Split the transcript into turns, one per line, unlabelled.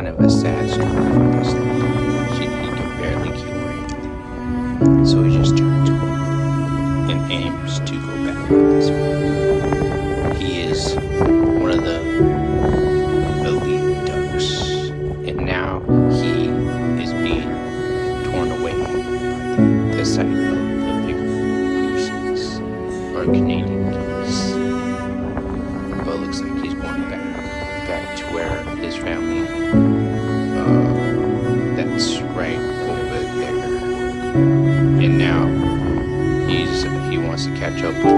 kind of a sad story for this thing. He can barely keep breathing. So he just turns and aims to go back with this one. He is one of the elite ducks, and now he is being torn away by the sight of the bigger gooses, or Canadian geese. Well, it looks like he's going back to where his family, that's right over there. And now he wants to catch up with